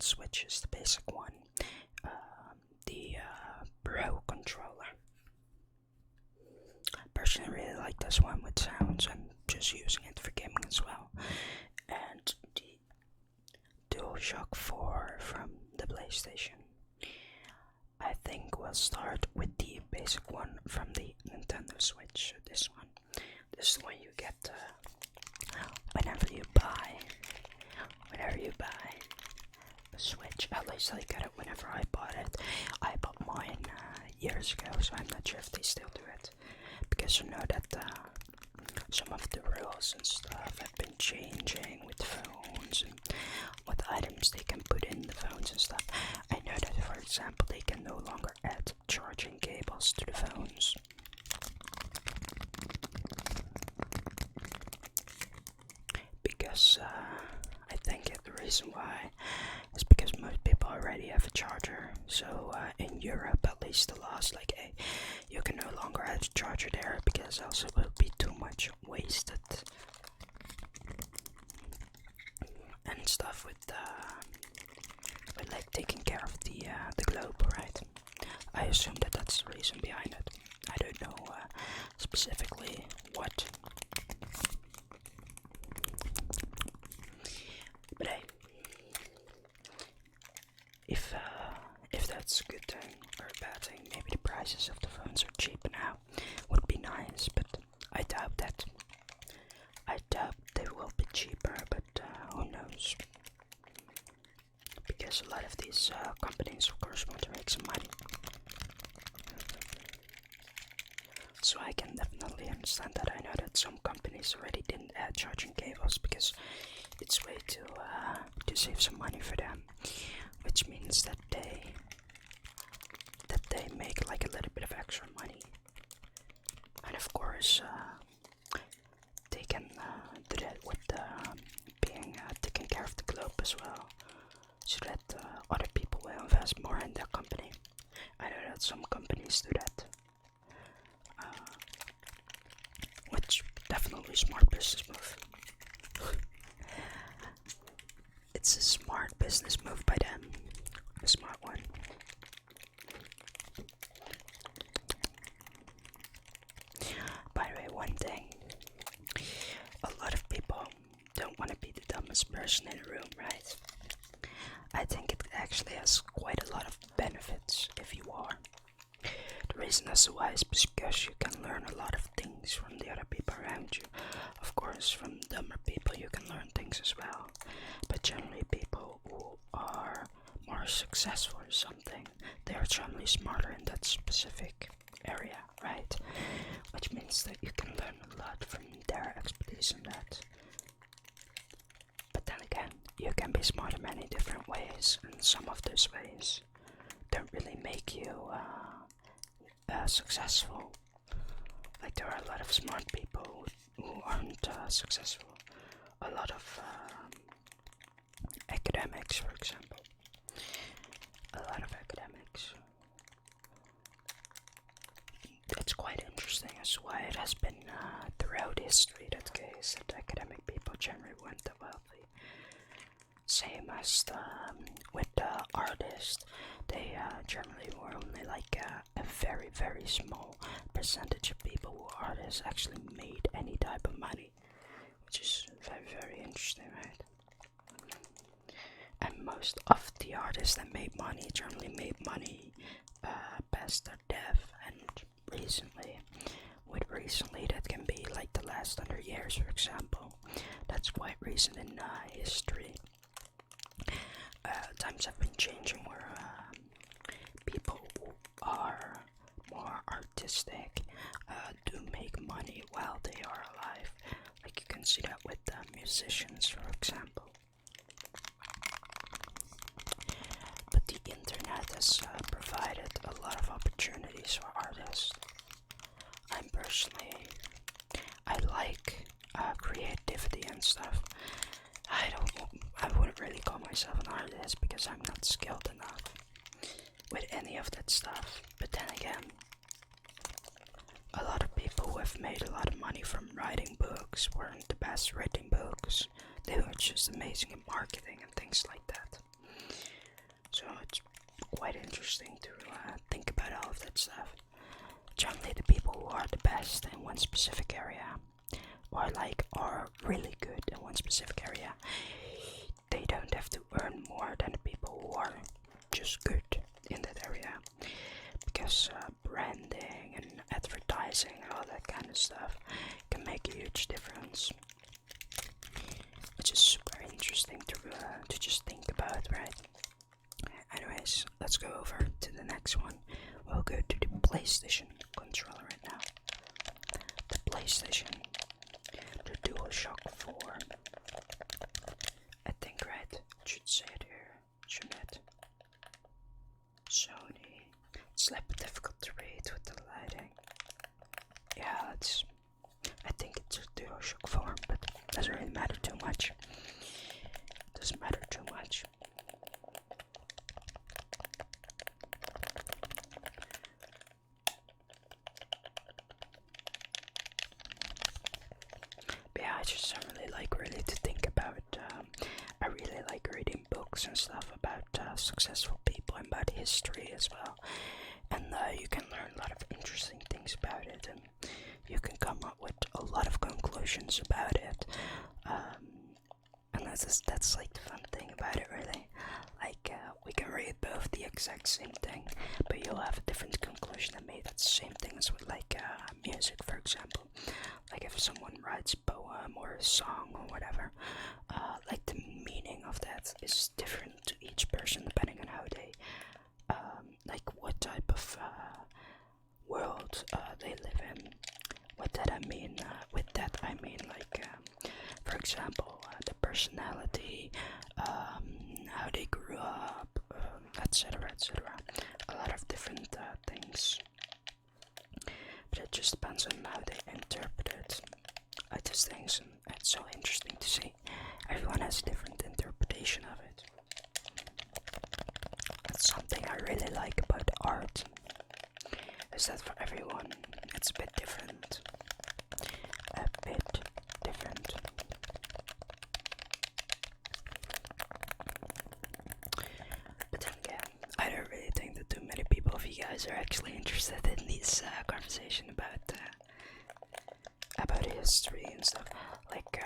Switch is the basic one, the Pro controller. Personally, really like this one with sounds. I'm just using it for gaming as well. And the Dualshock 4 from the PlayStation. I think we'll start with the basic one from the Nintendo Switch. This one. This is the one you get whenever you buy a Switch. At least I got it whenever I bought it. I bought mine years ago, so I'm not sure if they still do it. Because you know that some of the rules and stuff have been changing with phones and what items they can put in the phones and stuff. I know that, for example, they can no longer add charging cables to the phones. Because I think the reason why is because most people already have a charger. So in Europe, at least the laws like, hey, you can no longer have a charger there because else it will be too much wasted and stuff with like taking care of the globe, right? I assume that that's the reason behind it. I don't know specifically what. But hey, if that's a good thing or a bad thing, maybe the prices of the phones are cheap now. Would be nice, but I doubt that. I doubt they will be cheaper, but who knows? Because a lot of these companies, of course, want to make some money. So I can definitely understand that. I know that some companies already didn't add charging cables because it's way to save some money for them, which means that they make like a little bit of extra money, and of course they can do that with being taking care of the globe as well, so that other people will invest more in their company. I know that some companies do that, which definitely smart business move. It's a smart business move by them. A smart one. By the way, one thing. A lot of people don't want to be the dumbest person in the room, right? I think it actually has quite a lot of benefits if you are. The reason as to why is because you can learn a lot of things from the other people around you. Of course, from dumber people you can learn things as well. But generally people who are more successful or something, they are generally smarter in that specific area, right? Which means that you can learn a lot from their expertise in that. But then again, you can be smart in many different ways, and some of those ways don't really make you successful. Like there are a lot of smart people who aren't successful. A lot of academics, for example. A lot of academics. It's quite interesting as to why it has been throughout history that case that academic people generally weren't that wealthy. Same as with artists, they generally were only like a very, very small percentage of people who are artists actually made any type of money, which is very, very interesting, right? And most of the artists that made money generally made money past their death, and recently that can be like the last 100 years, for example. That's quite recent in history. Times have been changing where people who are more artistic do make money while they are alive. Like you can see that with musicians, for example. But the internet has provided a lot of opportunities for artists. I like creativity and stuff. I wouldn't really call myself an artist because I'm not skilled enough with any of that stuff. But then again, a lot of people who have made a lot of money from writing books weren't the best writing books. They were just amazing in marketing and things like that. it's quite interesting to think about all of that stuff. Generally, the people who are the best in one specific area, or like are really good in one specific area, they don't have to earn more than the people who are just good in that area, because branding and advertising and all that kind of stuff can make a huge difference, which is super interesting to just think about, right? Anyways, let's go over to the next one. We'll go to the PlayStation controller right now. The PlayStation, the Dualshock 4. I think, right? It should say it here, shouldn't it? Sony. It's a bit difficult to read with the lighting. Yeah, I think it's a Dualshock 4, but it doesn't really matter too much. Doesn't matter too much. But yeah, I just don't really like to think about. I really like reading books and stuff about successful people and about history as well. And you can learn a lot of interesting things about it, and you can come up with a lot of conclusions about it. And that's like the fun thing about it, really. Like we can read both the exact same thing, but you'll have a different conclusion than me. That's the same thing as with like music, for example. Like if someone writes a poem or a song or whatever, like the meaning of that is different to each person depending on how they, like what type of world they live in. With that I mean, like, for example, the personality, how they grew up, etc., etc. A lot of different things. But it just depends on how they interpret it. I just think it's so interesting to see. Everyone has a different interpretation of it. That's something I really like about art, is that for everyone it's a bit different. A bit different. But then again, I don't really think that too many people of you guys are actually interested in this conversation about history and stuff. Like,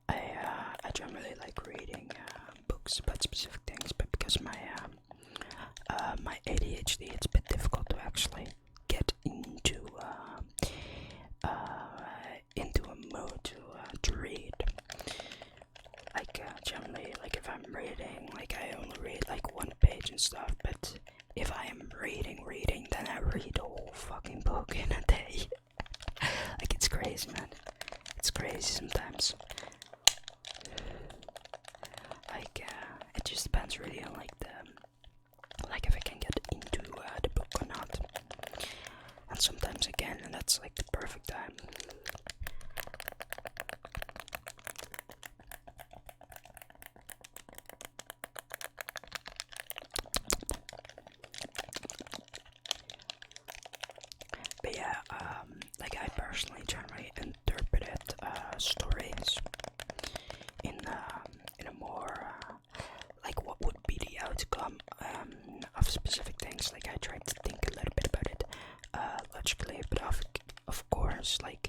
I generally like reading books about specific things, but because my ADHD, it's a bit difficult to actually get into a mode to read. Like generally, like if I'm reading, like I only read like one page and stuff. But if I am reading, then I read the whole fucking book in a day. Like it's crazy, man. It's crazy sometimes. Like it just depends really on like if I can get into the book or not. And sometimes again, and that's like the perfect time. But yeah, like I personally generally interpreted stories in a more like what would be the outcome of specific things. Like I tried to think a little bit about it logically, but of course, like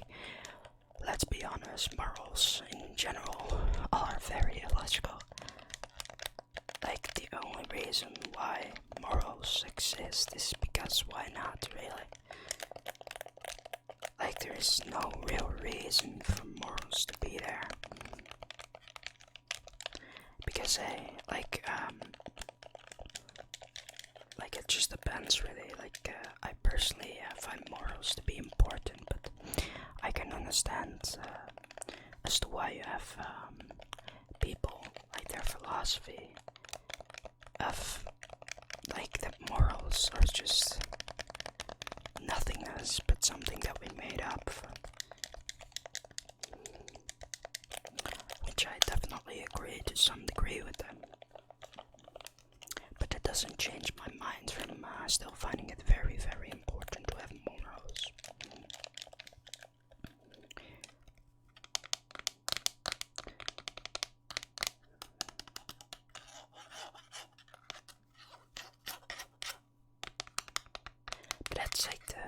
let's be honest, morals in general are very illogical. Like the only reason why morals exist is because why not, really? Like there is no real reason for morals to be there. Because like it just depends really. Like I personally find morals to be important, but I can understand as to why you have people like their philosophy of like that morals are just nothingness but something that we made up, which I definitely agree to some degree with them. But that doesn't change my mind from still finding it very, very important to have morals.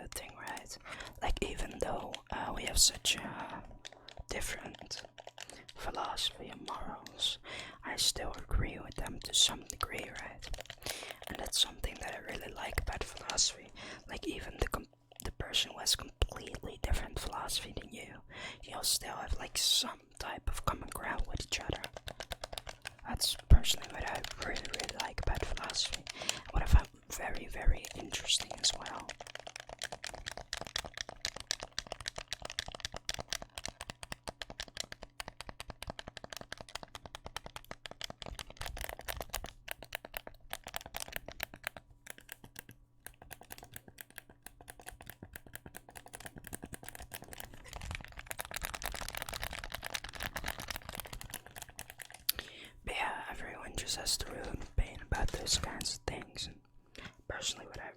good thing, right? Like, even though we have such a different philosophy and morals, I still agree with them to some degree, right? And that's something that I really like about philosophy. Like, even the person who has completely different philosophy than you'll still have like some type of common ground with each other. That's personally what I really, really like about philosophy. What I found very, very interesting as well. But yeah, everyone just has their own opinion about those kinds of things. And personally, what I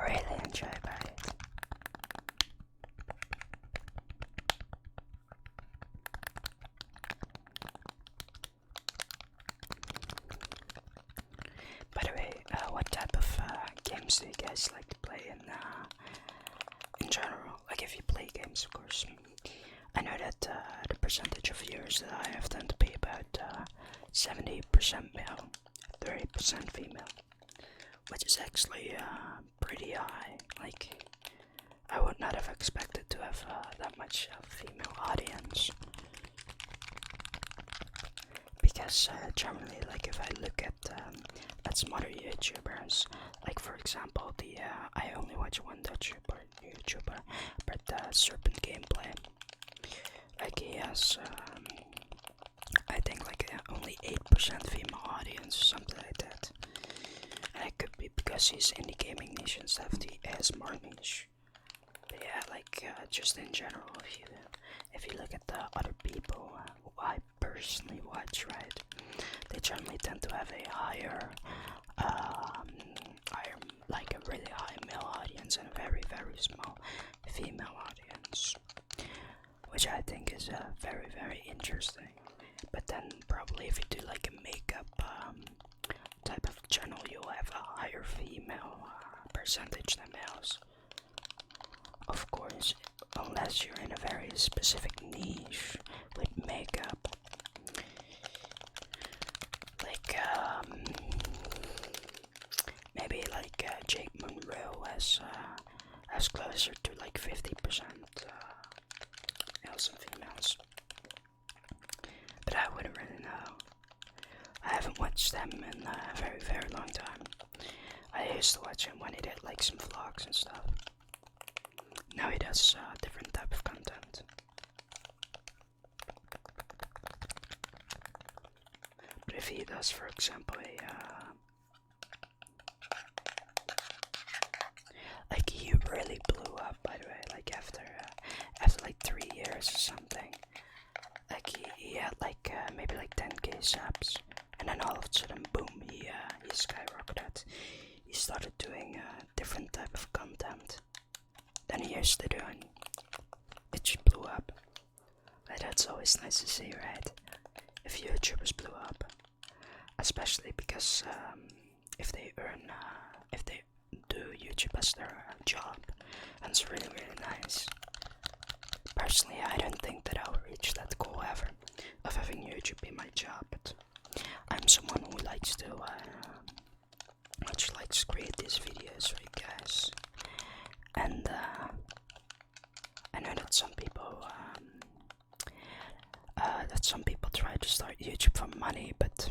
really enjoy about it. By the way, what type of games do you guys like to play in general? Like, if you play games, of course. I know that the percentage of viewers that I have tend to be about 70% male, 30% female, which is actually pretty high. Like, I would not have expected to have that much female audience. Because generally, like, if I look at some other YouTubers, like for example, I only watch one Dutch YouTuber, but Serpent Gameplay. Like, he has, I think like only 8% female audience or something like that. And it could be because he's in the gaming niche and stuff, the ASMR niche. But yeah, like just in general, if you look at the other people who I personally watch, right, they generally tend to have a higher, like a really high male audience and a very, very small female audience, which I think is very, very interesting. But then probably if you do like a makeup type of channel, you'll have a higher female percentage than males. Of course, unless you're in a very specific niche with makeup. Like, maybe like Jake Monroe has closer to like 50% males and females. But I wouldn't really know. I haven't watched them in a very, very long time. I used to watch him when he did like some vlogs and stuff. Now he does different type of content. But if he does, for example, like, he really blew up, by the way, like after like 3 years or something. Like he had like maybe like 10k subs, and then all of a sudden, boom, he skyrocketed. He started doing different type of content than he used to do, and it just blew up. Like, that's always nice to see, right? If YouTubers blew up, especially because if they do YouTube as their job, that's really, really nice. Personally, I don't think that I'll reach that goal ever of having YouTube be my job, but I'm someone who likes to create these videos for you guys. And I know that some people try to start YouTube for money, but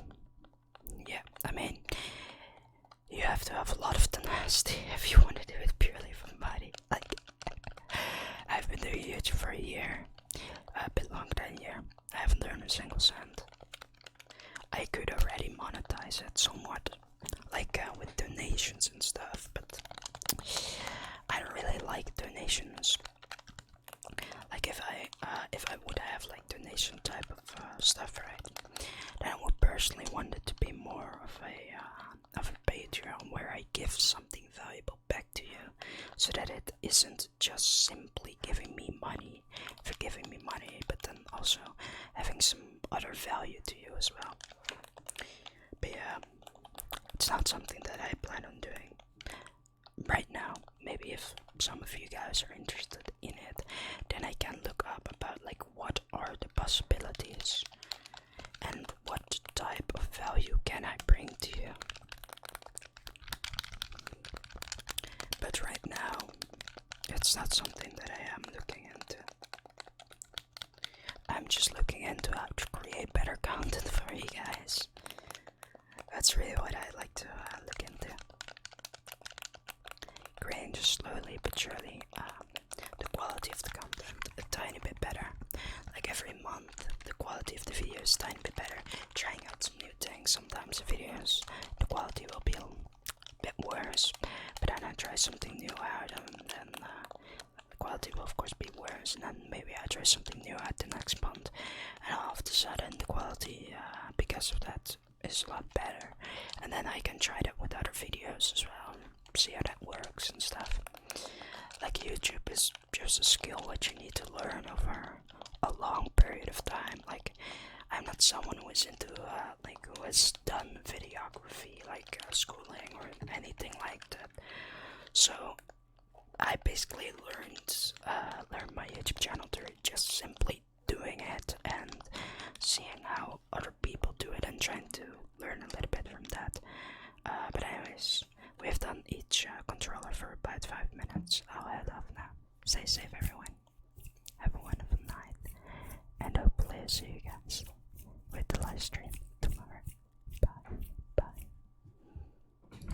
yeah, I mean, you have to have a lot of tenacity if you want to do it purely for money. Like, I've been doing YouTube for a year, a bit longer than a year. I haven't earned a single cent. I could already monetize it somewhat, like with donations and stuff, but I don't really like donations. Like, if I would have like donation type of stuff, right, then I would personally want it to be more of a Patreon where I give something valuable back to you, so that it isn't just simply giving me money for giving me money, but then also having some other value to you as well. But yeah, it's not something that I plan on doing. right now. Maybe if some of you guys are interested in it, then I can look up about like what are the possibilities and what type of value can I bring to you. But right now, it's not something that I am looking into. I'm just looking into how to create better content for you guys. That's really what I like to look into. Creating just slowly but surely the quality of the content a tiny bit better. Like every month, the quality of the video is a tiny bit better. Trying out some new things. Sometimes the videos, the quality will be a bit worse, but then I try something new out, and then the quality will of course be worse, and then maybe I try something new out the next month, and all of a sudden the quality, because of that, is a lot better, and then I can try that with other videos as well, see how that works and stuff. Like YouTube is just a skill which you need to learn over a long period of time. Like I'm not someone who is into who has done videography, like schooling or anything like that. So I basically learned my YouTube channel to just simply